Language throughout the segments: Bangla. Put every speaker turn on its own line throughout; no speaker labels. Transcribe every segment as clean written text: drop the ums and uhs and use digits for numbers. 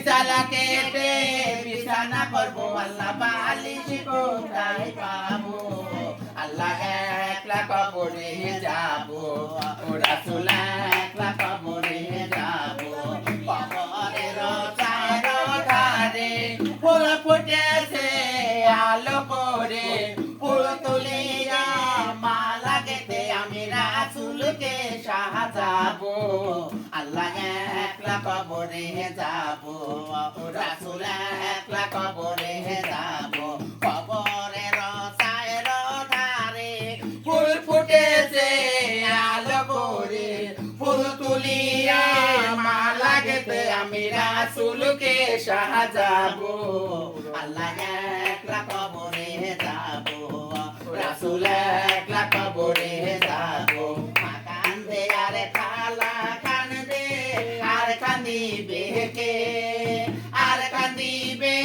বিছানা কেটে বিছানা করবো আল্লাহ বালিশ কোথায় পাবো আল্লাহ একলা কবরে যাবো রাসূল একলা কবরে যাবো কবরের চারধারে ফুল ফুটেছে আলো করে ফুল তুলিয়া মালা গেঁথে আমি রাসূলকে সাজাবো আল্লাহ একলা কবরে যাবো রাসূল একলা কবরে যাবো কবরের চারধারে ফুল ফুটেছে আলো করে ফুল তুলিয়া মালা গেঁথে আমি রাসূলকে সাজাবো আল্লাহ একলা কবরে যাবো রাসূল একলা কবরে যাবো কান্দে আরে খালা কান্দে আর কান্দিবে কে আর কান্দিবে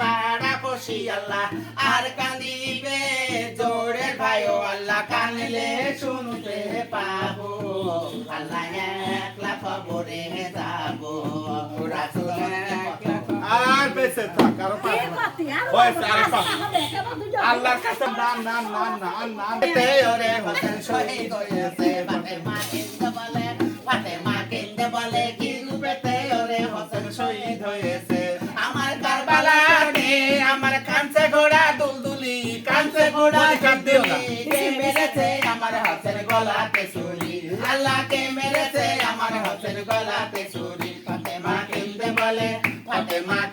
পাড়া পড়শি আল্লাহ আর কান্দিবে জোড়ের ভাইও আল্লাহ কানলে শুনতে পাবো আল্লাহ একলা কবরে যাবো রাসূল একলা
আর বেঁচে থাক আরো হয়েছে আরে আল্লাহর কাছে নাম
তে ওরে হোসেন শহীদ হয়েছে ফাতেমা কিনতে বলে কি রূপেতে ওরে হোসেন শহীদ হয়েছে আমার কারবালাতে আমার কাঁচে ঘোড়া দুলদুলি কাঁচে ঘোড়া দুলদুলি কে মেরেছে আমার হোসেন গলাতে ছুরি আল্লাহকে মেরেছে আমার হোসেন গলাতে ছুরি ফাতেমা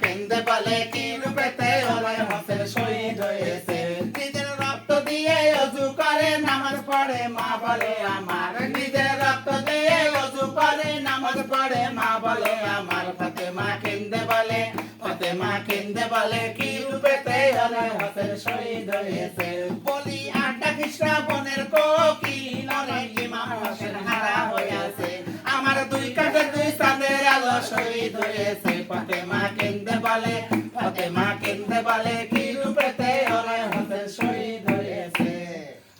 কিনতে বলে কি রূপেতে ওরে হোসেন শহীদ হয়েছে নিজের রক্ত দিয়ে ওযু করে নামাজ পড়ে মা বলে আমার নিজের রক্ত দিয়ে ওযু করে নামাজ পড়ে মা বলে আমার ফাতেমা কিনতে বলে কি রূপেতে ওরে হোসেন শহীদ হয়েছে বলি আড্ডা খ্রিস্টা বনের কোকিল রে ইমাম হোসেন হারা হয়েছে আমার দুই কাঁধে দুই চাঁদের আলো শহীদ হয়েছে ফাতেমা কিনতে বলে কি রূপেতে ওরে হোসেন শহীদ হয়েছে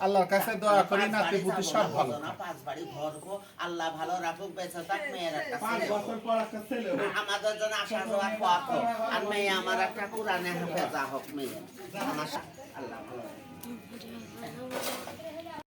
আল্লাহর কাছে দোয়া করি নাতি পুতি সব ভালো
না পাঁচ বাড়ি ঘর গো আল্লাহ ভালো রাখুক বেঁচে থাক মেয়ের একটা
5 বছর পর একটা ছেলে
আমাদের জন্য আসা যাওয়া পথ আর মেয়ে আমার একটা কোরআনে হাফেজা হোক মেয়ে আমার আল্লাহ ভালো